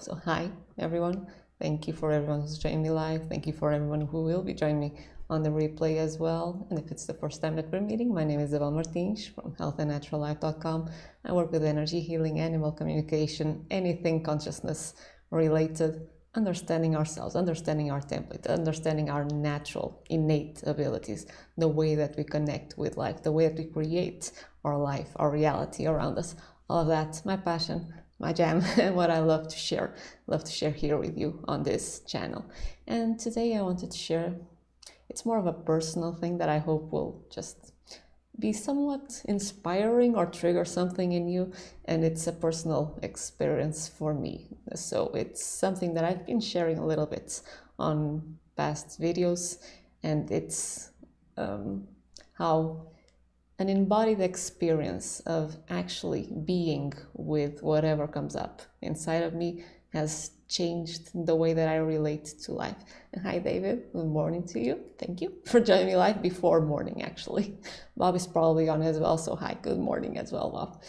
So hi everyone, thank you for everyone who's joining me live, thank you for everyone who will be joining me on the replay as well. And if it's the first time that we're meeting, my name is Isabel Martins from healthandnaturallife.com. I work with energy healing, animal communication, anything consciousness related, understanding ourselves, understanding our template, understanding our natural, innate abilities, the way that we connect with life, the way that we create our life, our reality around us. All of that, my passion, my jam, and what I love to share here with you on this channel. And today I wanted to share, it's more of a personal thing that I hope will just be somewhat inspiring or trigger something in you, and it's a personal experience for me. So it's something that I've been sharing a little bit on past videos, and it's how an embodied experience of actually being with whatever comes up inside of me has changed the way that I relate to life. And hi David, good morning to you. Thank you for joining me live before morning actually. Bob is probably on as well, so hi, good morning as well, Bob.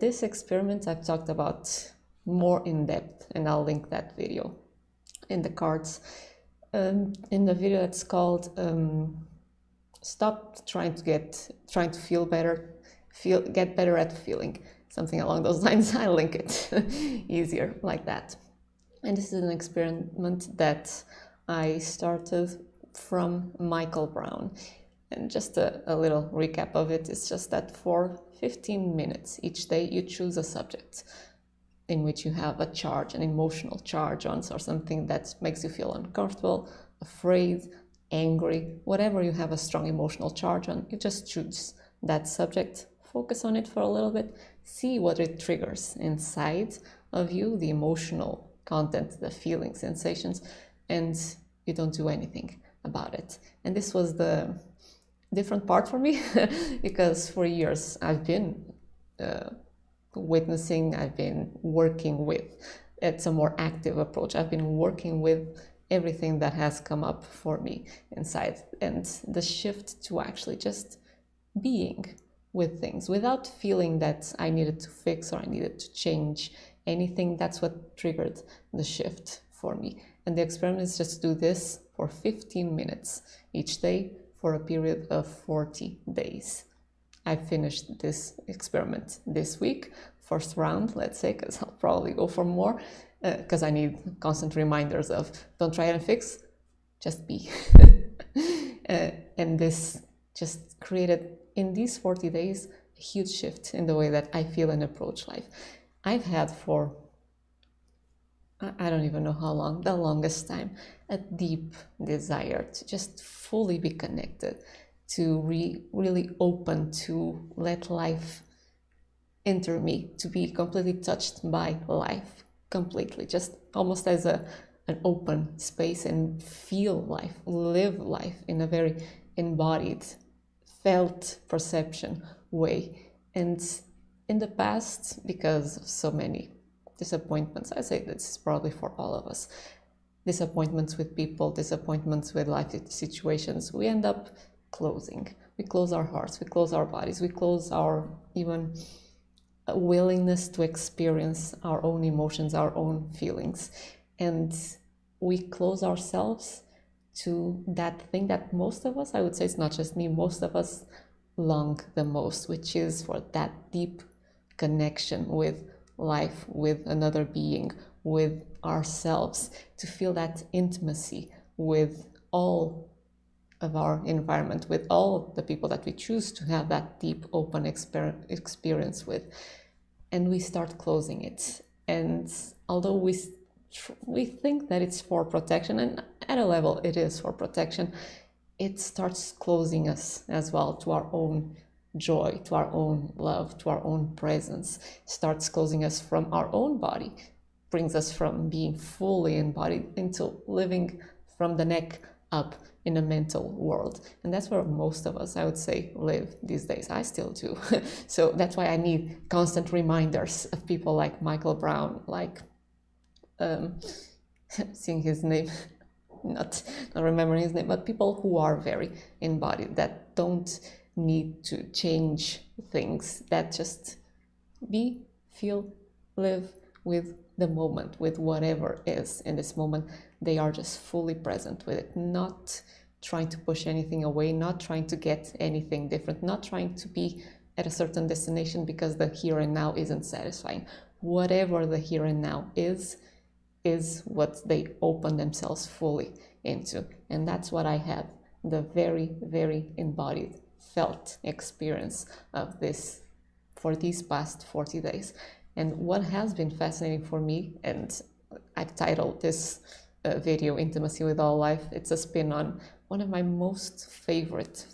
This experiment I've talked about more in depth, and I'll link that video in the cards. In the video it's called Stop trying to feel better, get better at feeling, something along those lines. I link it easier like that. And this is an experiment that I started from Michael Brown. And just a little recap of it is just that for 15 minutes each day you choose a subject in which you have a charge, an emotional charge on, or something that makes you feel uncomfortable, afraid, angry, whatever you have a strong emotional charge on. You just choose that subject, focus on it for a little bit, see what it triggers inside of you, the emotional content, the feelings, sensations, and you don't do anything about it. And this was the different part for me because for years I've been witnessing, I've been working with, it's a more active approach. I've been working with everything that has come up for me inside, and the shift to actually just being with things without feeling that I needed to fix or I needed to change anything. That's what triggered the shift for me. And the experiment is just to do this for 15 minutes each day for a period of 40 days. I finished this experiment this week, first round, let's say, because I'll probably go for more, because I need constant reminders of don't try and fix, just be. And this just created, in these 40 days, a huge shift in the way that I feel and approach life. I've had for, I don't even know how long, the longest time, a deep desire to just fully be connected, to really open, to let life enter me, to be completely touched by life, completely, just almost as an open space, and feel life, live life in a very embodied, felt perception way. And in the past, because of so many disappointments, I say this is probably for all of us, disappointments with people, disappointments with life situations, we end up closing. We close our hearts, we close our bodies, we close our even willingness to experience our own emotions, our own feelings. And we close ourselves to that thing that most of us, I would say it's not just me, most of us long the most, which is for that deep connection with life, with another being, with ourselves, to feel that intimacy with all of our environment, with all the people that we choose to have that deep, open experience with. And we start closing it. And although we think that it's for protection, and at a level it is for protection, it starts closing us as well to our own joy, to our own love, to our own presence. It starts closing us from our own body, brings us from being fully embodied into living from the neck up in a mental world. And that's where most of us, I would say, live these days. I still do. So that's why I need constant reminders of people like Michael Brown, like seeing his name, not remembering his name, but people who are very embodied, that don't need to change things, that just be, feel, live with the moment, with whatever is in this moment. They are just fully present with it, not trying to push anything away, not trying to get anything different, not trying to be at a certain destination because the here and now isn't satisfying. Whatever the here and now is what they open themselves fully into. And that's what I had, the very, very embodied, felt experience of this for these past 40 days. And what has been fascinating for me, and I've titled this video Intimacy with All Life, it's a spin on one of my most favorite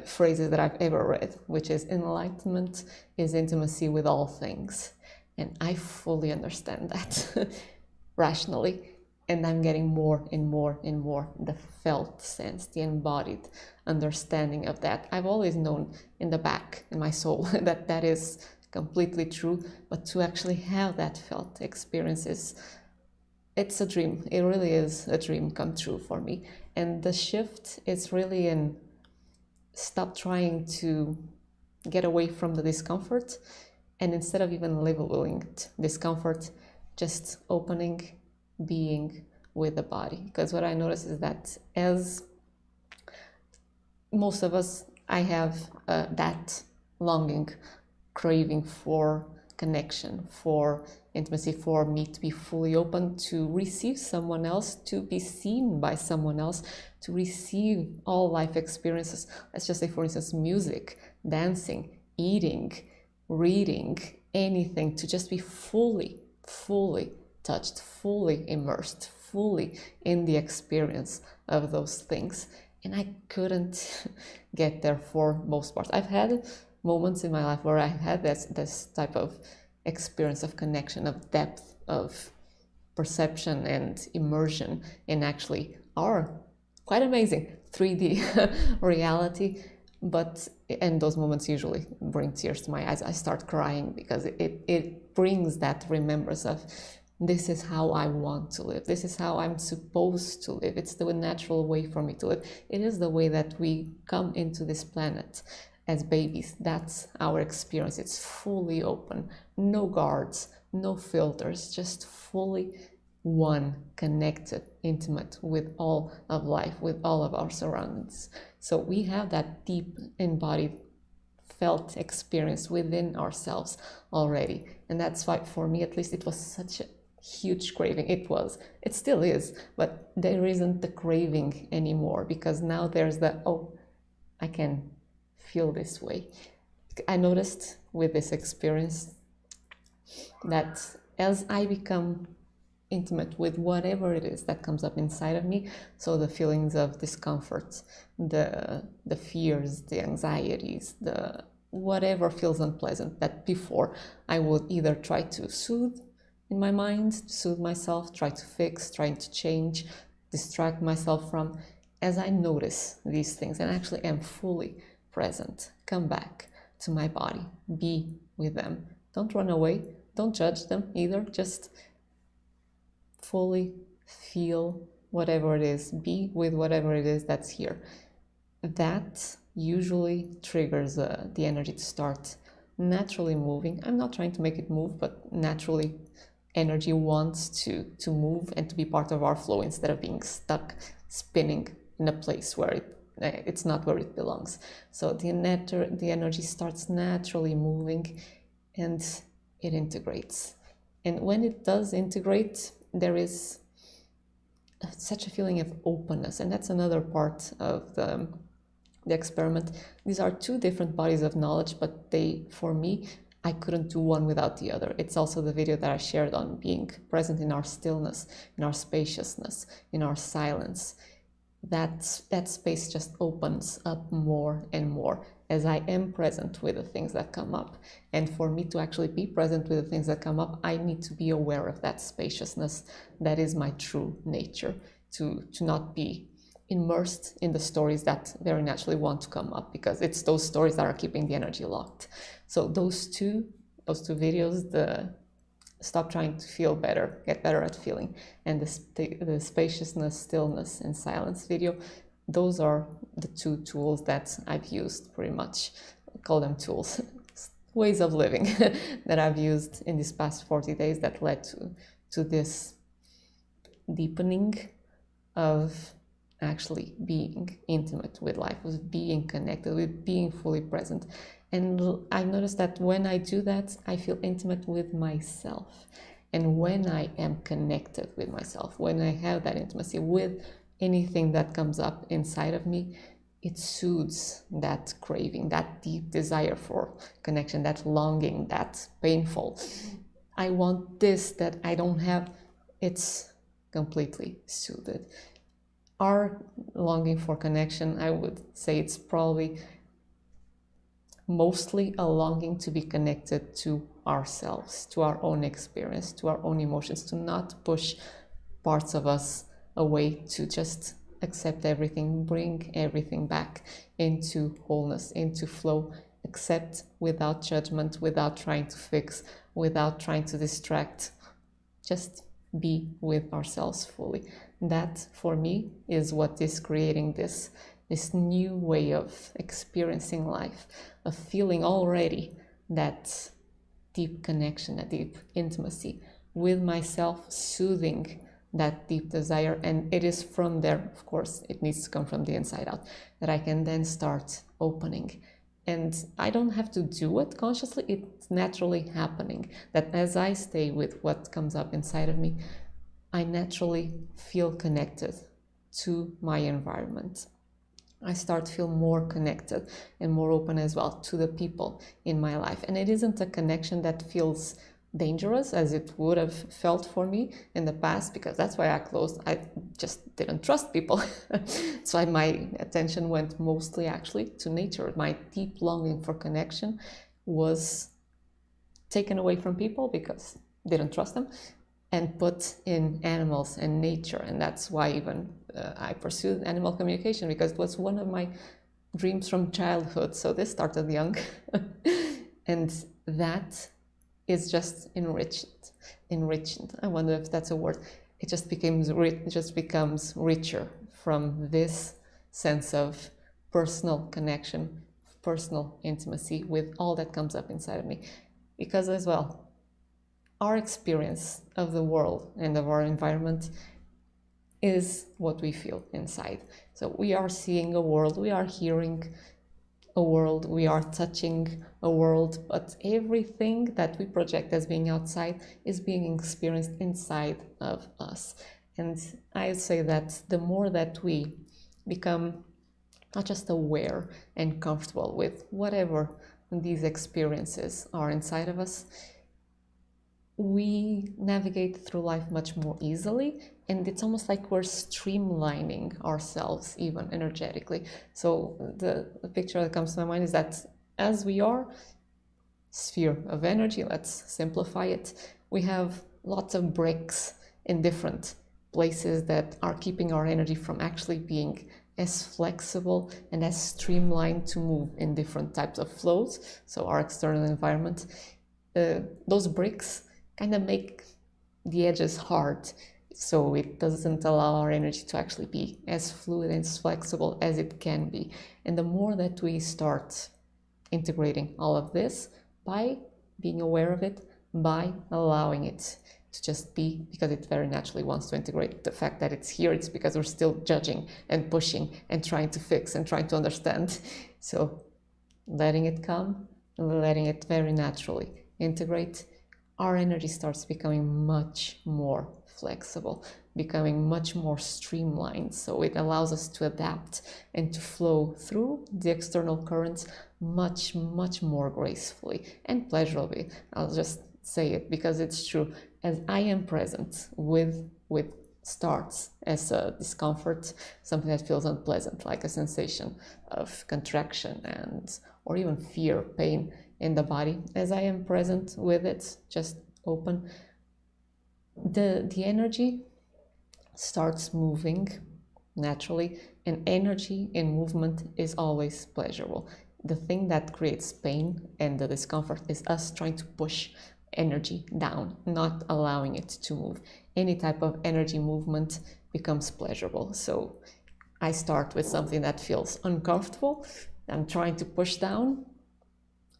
phrases that I've ever read, which is enlightenment is intimacy with all things. And I fully understand that rationally. And I'm getting more and more and more the felt sense, the embodied understanding of that. I've always known in the back, in my soul, that that is completely true. But to actually have that felt experience it's a dream. It really is a dream come true for me. And the shift is really in stop trying to get away from the discomfort, and instead of even labeling it discomfort, just opening, being with the body. Because what I notice is that as most of us, I have that longing, craving for connection, for intimacy, for me to be fully open, to receive someone else, to be seen by someone else, to receive all life experiences. Let's just say, for instance, music, dancing, eating, reading, anything, to just be fully touched, fully immersed, fully in the experience of those things. And I couldn't get there for most parts. I've had moments in my life where I've had this type of experience of connection, of depth, of perception and immersion in actually our quite amazing 3D reality. And those moments usually bring tears to my eyes. I start crying because it brings that remembrance of this is how I want to live. This is how I'm supposed to live. It's the natural way for me to live. It is the way that we come into this planet as babies. That's our experience. It's fully open, no guards, no filters, just fully one, connected, intimate with all of life, with all of our surroundings. So we have that deep embodied felt experience within ourselves already. And that's why, for me at least, it was such a huge craving. It still is, but there isn't the craving anymore, because now there's the, oh, I can feel this way. I noticed with this experience that as I become intimate with whatever it is that comes up inside of me, so the feelings of discomfort, the fears, the anxieties, the whatever feels unpleasant, that before I would either try to soothe in my mind, soothe myself, try to fix, trying to change, distract myself from, as I notice these things and actually am fully present, come back to my body, be with them. Don't run away, don't judge them either, just fully feel whatever it is, be with whatever it is that's here. That usually triggers the energy to start naturally moving. I'm not trying to make it move, but naturally energy wants to move and to be part of our flow instead of being stuck spinning in a place where it's not where it belongs. So the energy starts naturally moving and it integrates. And when it does integrate, there is such a feeling of openness. And that's another part of the experiment. These are two different bodies of knowledge, but for me, I couldn't do one without the other. It's also the video that I shared on being present in our stillness, in our spaciousness, in our silence. That space just opens up more and more as I am present with the things that come up. And for me to actually be present with the things that come up, I need to be aware of that spaciousness. That is my true nature, to not be immersed in the stories that very naturally want to come up, because it's those stories that are keeping the energy locked. So those two videos, the stop trying to feel better, get better at feeling, and the spaciousness, stillness, and silence video, those are the two tools that I've used pretty much. I call them tools. ways of living that I've used in these past 40 days that led to this deepening of actually being intimate with life, with being connected, with being fully present. And I noticed that when I do that, I feel intimate with myself. And when I am connected with myself, when I have that intimacy with anything that comes up inside of me, it soothes that craving, that deep desire for connection, that longing, that painful. I want this that I don't have. It's completely soothed. Our longing for connection, I would say it's probably mostly a longing to be connected to ourselves, to our own experience, to our own emotions, to not push parts of us away, to just accept everything, bring everything back into wholeness, into flow, accept without judgment, without trying to fix, without trying to distract, just be with ourselves fully. That for me is what is creating this new way of experiencing life, of feeling already that deep connection, that deep intimacy with myself, soothing that deep desire. And it is from there, of course, it needs to come from the inside out, that I can then start opening. And I don't have to do it consciously, it's naturally happening. That as I stay with what comes up inside of me, I naturally feel connected to my environment. I start to feel more connected and more open as well to the people in my life. And it isn't a connection that feels dangerous as it would have felt for me in the past, because that's why I closed. I just didn't trust people. That's why my attention went mostly actually to nature. My deep longing for connection was taken away from people because I didn't trust them, and put in animals and nature. And that's why even I pursued animal communication, because it was one of my dreams from childhood. So this started young. And that is just enriched. I wonder if that's a word. It just becomes richer from this sense of personal connection, personal intimacy with all that comes up inside of me. Because as well, our experience of the world and of our environment is what we feel inside. So we are seeing a world, we are hearing a world, we are touching a world, but everything that we project as being outside is being experienced inside of us. And I say that the more that we become not just aware and comfortable with whatever these experiences are inside of us, we navigate through life much more easily, and it's almost like we're streamlining ourselves even energetically. So the picture that comes to my mind is that as we are sphere of energy, let's simplify it, we have lots of bricks in different places that are keeping our energy from actually being as flexible and as streamlined to move in different types of flows. So our external environment, those bricks kind of make the edges hard, so it doesn't allow our energy to actually be as fluid and as flexible as it can be. And the more that we start integrating all of this by being aware of it, by allowing it to just be, because it very naturally wants to integrate the fact that it's here, it's because we're still judging and pushing and trying to fix and trying to understand. So letting it come, letting it very naturally integrate, our energy starts becoming much more flexible, becoming much more streamlined. So it allows us to adapt and to flow through the external currents much, much more gracefully and pleasurably. I'll just say it because it's true. As I am present with starts as a discomfort, something that feels unpleasant, like a sensation of contraction and or even fear, pain in the body. As I am present with it, just open, the energy starts moving naturally, and energy in movement is always pleasurable. The thing that creates pain and the discomfort is us trying to push energy down, not allowing it to move. Any type of energy movement becomes pleasurable. So I start with something that feels uncomfortable, I'm trying to push down,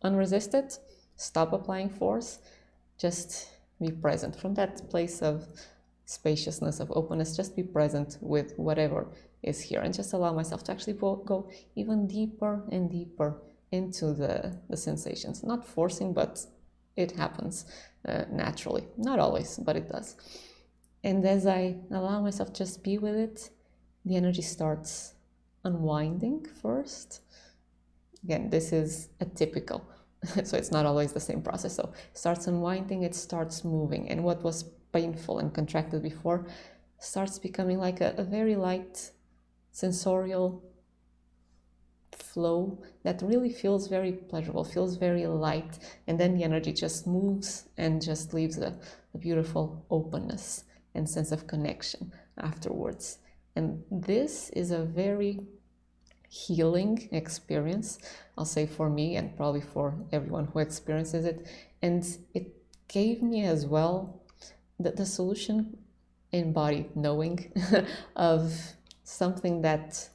unresisted, stop applying force, just be present from that place of spaciousness, of openness. Just be present with whatever is here, and just allow myself to actually go even deeper and deeper into the sensations, not forcing, but it happens naturally. Not always, but it does. And as I allow myself to just be with it, the energy starts unwinding first. Again, this is atypical, so it's not always the same process. So it starts unwinding, it starts moving, and what was painful and contracted before starts becoming like a very light sensorial flow that really feels very pleasurable, feels very light, and then the energy just moves and just leaves a beautiful openness and sense of connection afterwards. And this is a very healing experience, I'll say, for me and probably for everyone who experiences it. And it gave me as well the solution, embodied knowing of something that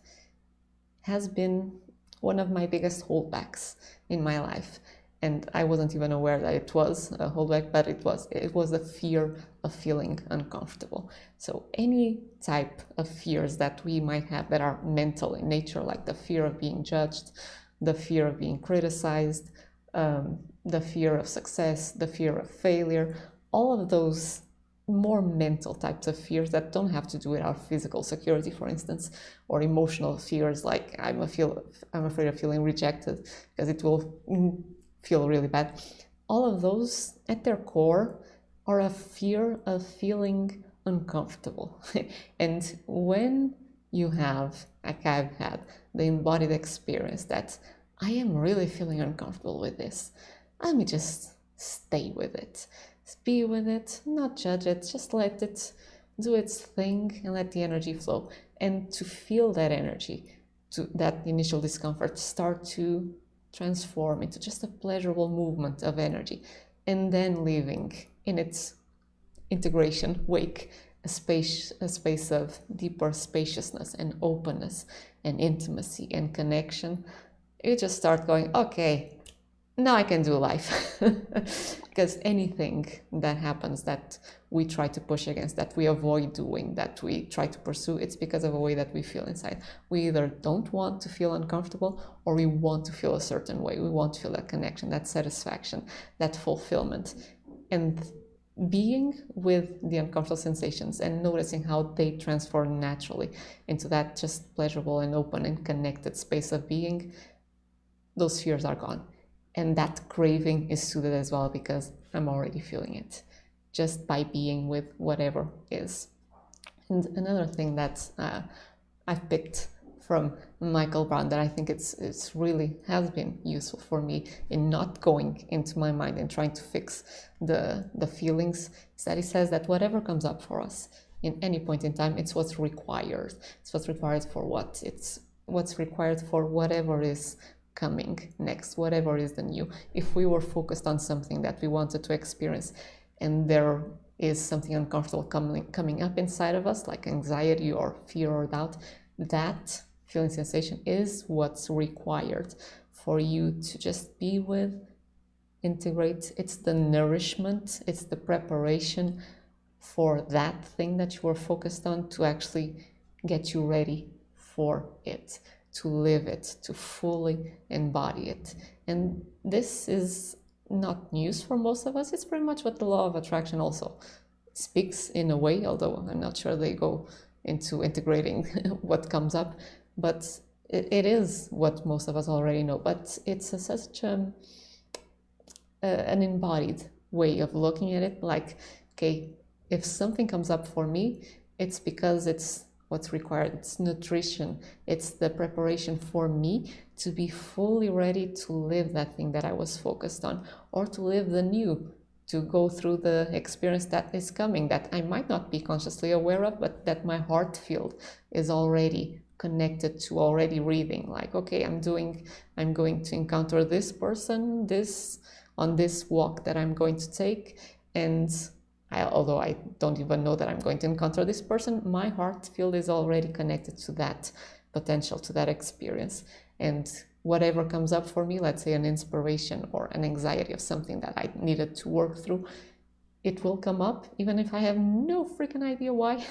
has been one of my biggest holdbacks in my life. And I wasn't even aware that it was a holdback, but it was the fear of feeling uncomfortable. So any type of fears that we might have that are mental in nature, like the fear of being judged, the fear of being criticized, the fear of success, the fear of failure, all of those more mental types of fears that don't have to do with our physical security, for instance, or emotional fears like I'm afraid of feeling rejected because it will feel really bad. All of those at their core are a fear of feeling uncomfortable. And when you have, like I've had, the embodied experience that I am really feeling uncomfortable with this, let me just stay with it. Be with it, not judge it, just let it do its thing and let the energy flow. And to feel that energy, to that initial discomfort, start to transform into just a pleasurable movement of energy, and then leaving in its integration wake a space of deeper spaciousness and openness and intimacy and connection. You just start going, okay, now I can do life. Because anything that happens that we try to push against, that we avoid doing, that we try to pursue, it's because of a way that we feel inside. We either don't want to feel uncomfortable, or we want to feel a certain way. We want to feel that connection, that satisfaction, that fulfillment. And being with the uncomfortable sensations and noticing how they transform naturally into that just pleasurable and open and connected space of being, those fears are gone. And that craving is soothed as well, because I'm already feeling it just by being with whatever is. And another thing that I've picked from Michael Brown that I think it's really has been useful for me in not going into my mind and trying to fix the feelings is that he says that whatever comes up for us in any point in time, it's what's required. It's what's required for what? It's what's required for whatever is coming next, whatever is the new. If we were focused on something that we wanted to experience and there is something uncomfortable coming up inside of us, like anxiety or fear or doubt, that feeling sensation is what's required for you to just be with, integrate. It's the nourishment, it's the preparation for that thing that you were focused on to actually get you ready for it, to live it, to fully embody it. And this is not news for most of us. It's pretty much what the law of attraction also speaks in a way, although I'm not sure they go into integrating what comes up, but it is what most of us already know. But it's such an embodied way of looking at it, like, okay, if something comes up for me, it's because it's what's required. It's nutrition. It's the preparation for me to be fully ready to live that thing that I was focused on, or to live the new, to go through the experience that is coming, that I might not be consciously aware of, but that my heart field is already connected to, already reading. Like, okay, I'm going to encounter this person, on this walk that I'm going to take, and although I don't even know that I'm going to encounter this person, my heart field is already connected to that potential, to that experience. And whatever comes up for me, let's say an inspiration or an anxiety of something that I needed to work through, it will come up, even if I have no freaking idea why,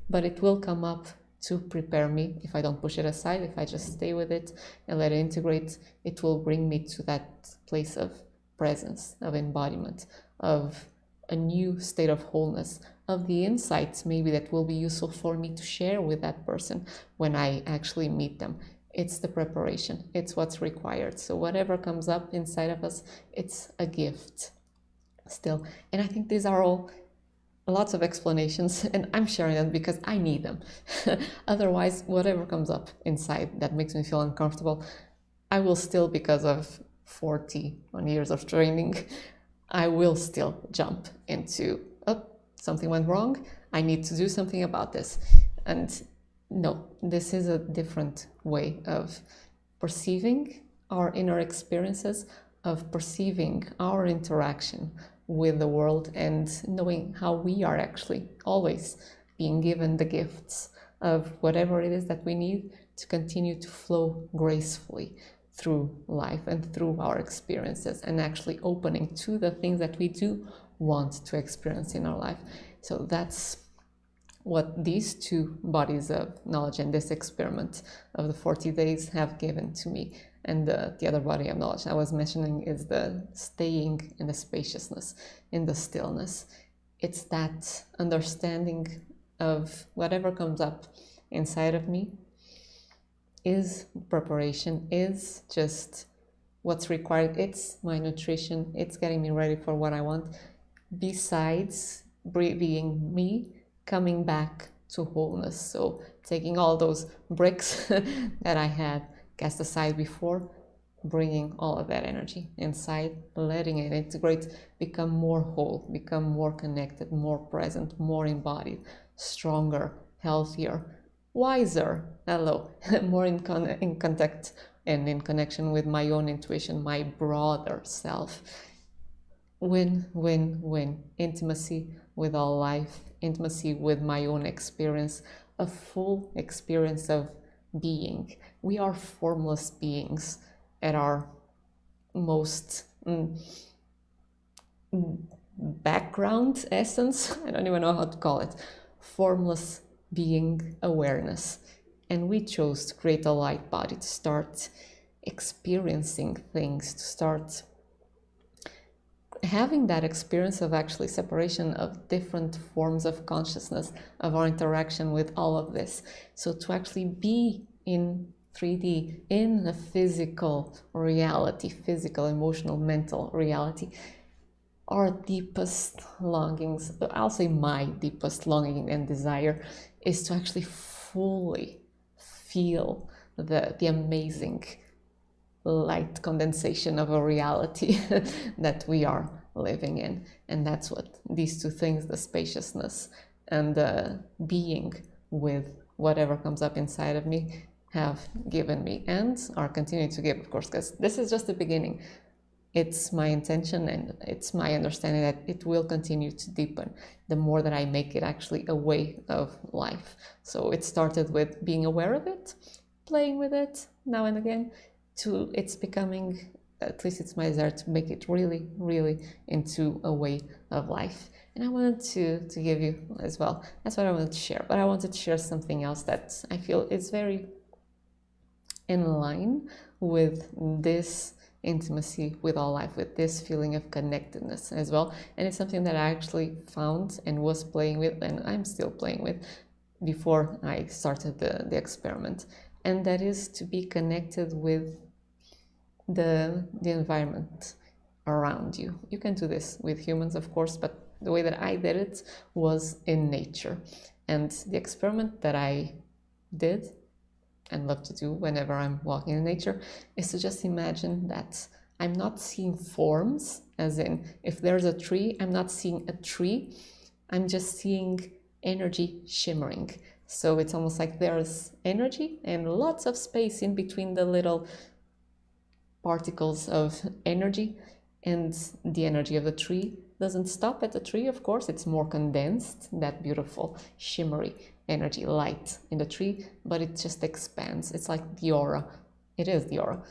but it will come up to prepare me. If I don't push it aside, if I just stay with it and let it integrate, it will bring me to that place of presence, of embodiment, of a new state of wholeness, of the insights maybe that will be useful for me to share with that person when I actually meet them. It's the preparation, it's what's required. So whatever comes up inside of us, it's a gift still. And I think these are all lots of explanations, and I'm sharing them because I need them. Otherwise, whatever comes up inside that makes me feel uncomfortable, I will still, because of 41 years of training, I will still jump into, oh, something went wrong, I need to do something about this. And no, this is a different way of perceiving our inner experiences, of perceiving our interaction with the world, and knowing how we are actually always being given the gifts of whatever it is that we need to continue to flow gracefully through life and through our experiences, and actually opening to the things that we do want to experience in our life. So that's what these two bodies of knowledge and this experiment of the 40 days have given to me. And the other body of knowledge I was mentioning is the staying in the spaciousness, in the stillness. It's that understanding of whatever comes up inside of me is preparation, is just what's required. It's my nutrition, it's getting me ready for what I want, besides being me coming back to wholeness. So taking all those bricks that I had cast aside before, bringing all of that energy inside, letting it integrate, become more whole, become more connected, more present, more embodied, stronger, healthier, wiser, more in contact and in connection with my own intuition, my broader self. Win, win, win. Intimacy with all life, intimacy with my own experience, a full experience of being. We are formless beings at our most background essence. I don't even know how to call it. Formless being awareness. And we chose to create a light body, to start experiencing things, to start having that experience of actually separation of different forms of consciousness, of our interaction with all of this. So to actually be in 3D, in a physical reality, physical, emotional, mental reality, our deepest longings, I'll say my deepest longing and desire, is to actually fully feel the amazing light condensation of a reality that we are living in. And that's what these two things, the spaciousness and the being with whatever comes up inside of me, have given me and are continuing to give, of course, because this is just the beginning. It's my intention and it's my understanding that it will continue to deepen the more that I make it actually a way of life. So it started with being aware of it, playing with it now and again, to it's becoming, at least it's my desire, to make it really, really into a way of life. And I wanted to give you as well, that's what I wanted to share. But I wanted to share something else that I feel is very in line with this intimacy with all life, with this feeling of connectedness as well. And it's something that I actually found and was playing with, and I'm still playing with, before I started the experiment. And that is to be connected with the environment around you. You can do this with humans, of course, but the way that I did it was in nature. And the experiment that I did and love to do whenever I'm walking in nature is to just imagine that I'm not seeing forms, as in if there's a tree, I'm not seeing a tree, I'm just seeing energy shimmering. So it's almost like there's energy and lots of space in between the little particles of energy, and the energy of the tree doesn't stop at the tree, of course, it's more condensed, that beautiful shimmery energy, light in the tree, but it just expands. It's like the aura it is the aura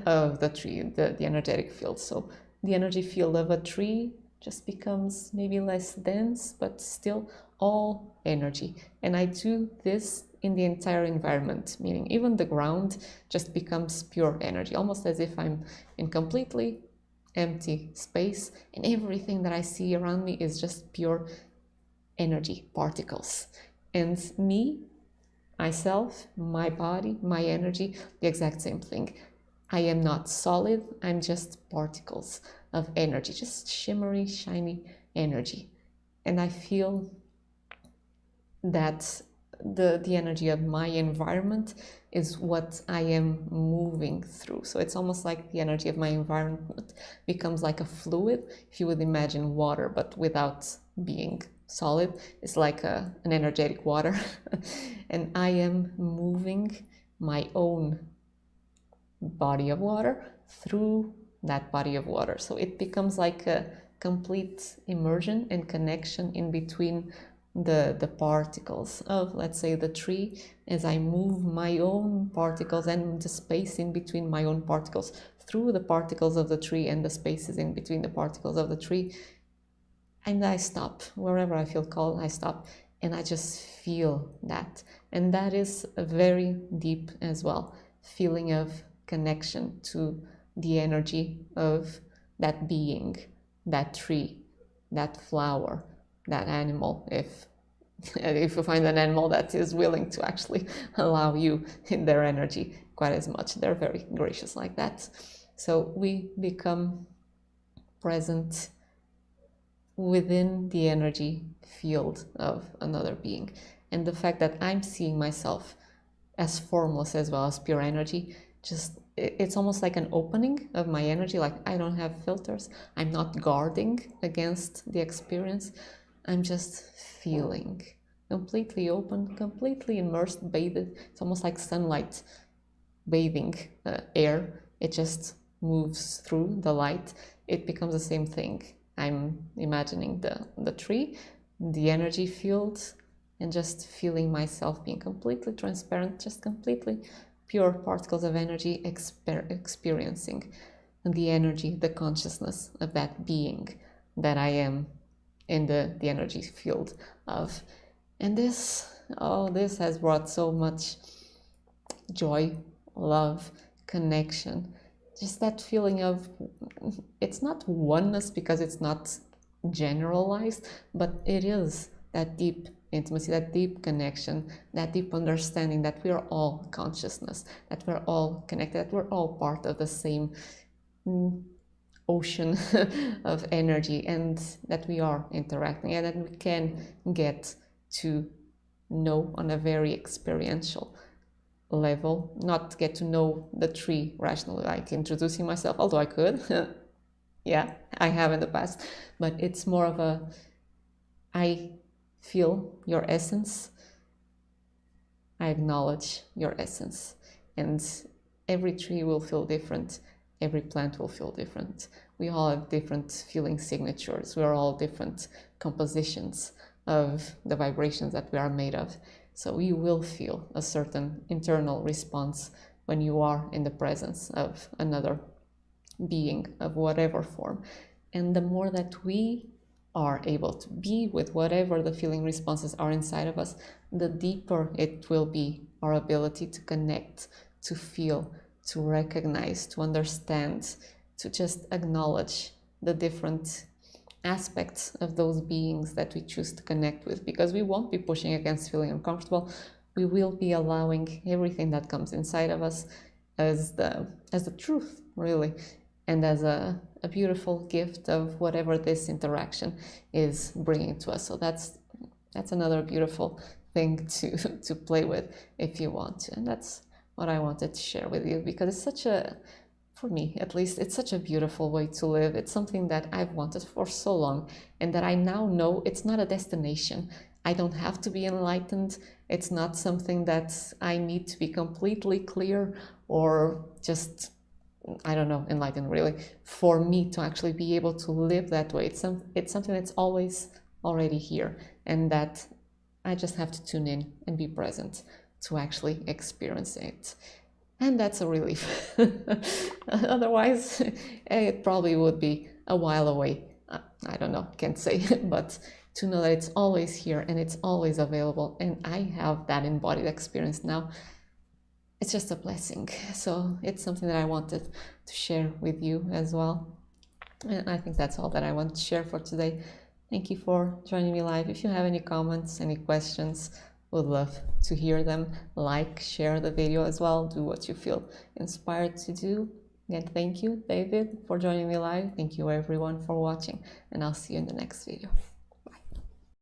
of the tree, the energetic field. So the energy field of a tree just becomes maybe less dense, but still all energy. And I do this in the entire environment, meaning even the ground just becomes pure energy, almost as if I'm in completely empty space and everything that I see around me is just pure energy particles. And me, myself, my body, my energy, the exact same thing. I am not solid, I'm just particles of energy, just shimmery, shiny energy. And I feel that the energy of my environment is what I am moving through. So it's almost like the energy of my environment becomes like a fluid. If you would imagine water, but without being solid, it's like an energetic water. And I am moving my own body of water through that body of water. So it becomes like a complete immersion and connection in between the particles of, let's say, the tree, as I move my own particles and the space in between my own particles through the particles of the tree and the spaces in between the particles of the tree. And I stop. Wherever I feel called, I stop. And I just feel that. And that is a very deep as well feeling of connection to the energy of that being, that tree, that flower, that animal, if you find an animal that is willing to actually allow you in their energy quite as much. They're very gracious like that. So we become present within the energy field of another being. And the fact that I'm seeing myself as formless as well as pure energy, just it's almost like an opening of my energy. Like I don't have filters, I'm not guarding against the experience, I'm just feeling completely open, completely immersed, bathed. It's almost like sunlight bathing air. It just moves through the light. It becomes the same thing. I'm imagining the tree, the energy field, and just feeling myself being completely transparent, just completely pure particles of energy, experiencing the energy, the consciousness of that being that I am in the energy field of. And this has brought so much joy, love, connection, just that feeling of, it's not oneness because it's not generalized, but it is that deep intimacy, that deep connection, that deep understanding that we are all consciousness, that we're all connected, that we're all part of the same ocean of energy, and that we are interacting, and that we can get to know on a very experiential level, not get to know the tree rationally, like introducing myself, although I could. Yeah, I have in the past, but it's more of a, I feel your essence, I acknowledge your essence, and every tree will feel different, every plant will feel different. We all have different feeling signatures, we are all different compositions of the vibrations that we are made of. So you will feel a certain internal response when you are in the presence of another being of whatever form. And the more that we are able to be with whatever the feeling responses are inside of us, the deeper it will be our ability to connect, to feel, to recognize, to understand, to just acknowledge the different aspects of those beings that we choose to connect with, because we won't be pushing against feeling uncomfortable. We will be allowing everything that comes inside of us as the truth, really, and as a beautiful gift of whatever this interaction is bringing to us. So that's another beautiful thing to play with if you want to. And that's what I wanted to share with you, because it's such a, for me at least, it's such a beautiful way to live. It's something that I've wanted for so long, and that I now know it's not a destination. I don't have to be enlightened. It's not something that I need to be completely clear or just, I don't know, enlightened really, for me to actually be able to live that way. It's something that's always already here, and that I just have to tune in and be present to actually experience it. And that's a relief. Otherwise, it probably would be a while away. I don't know, can't say, but to know that it's always here and it's always available, and I have that embodied experience now, it's just a blessing. So it's something that I wanted to share with you as well. And I think that's all that I want to share for today. Thank you for joining me live. If you have any comments, any questions, would love to hear them. Like, share the video as well. Do what you feel inspired to do. Again, thank you, David, for joining me live. Thank you, everyone, for watching, and I'll see you in the next video.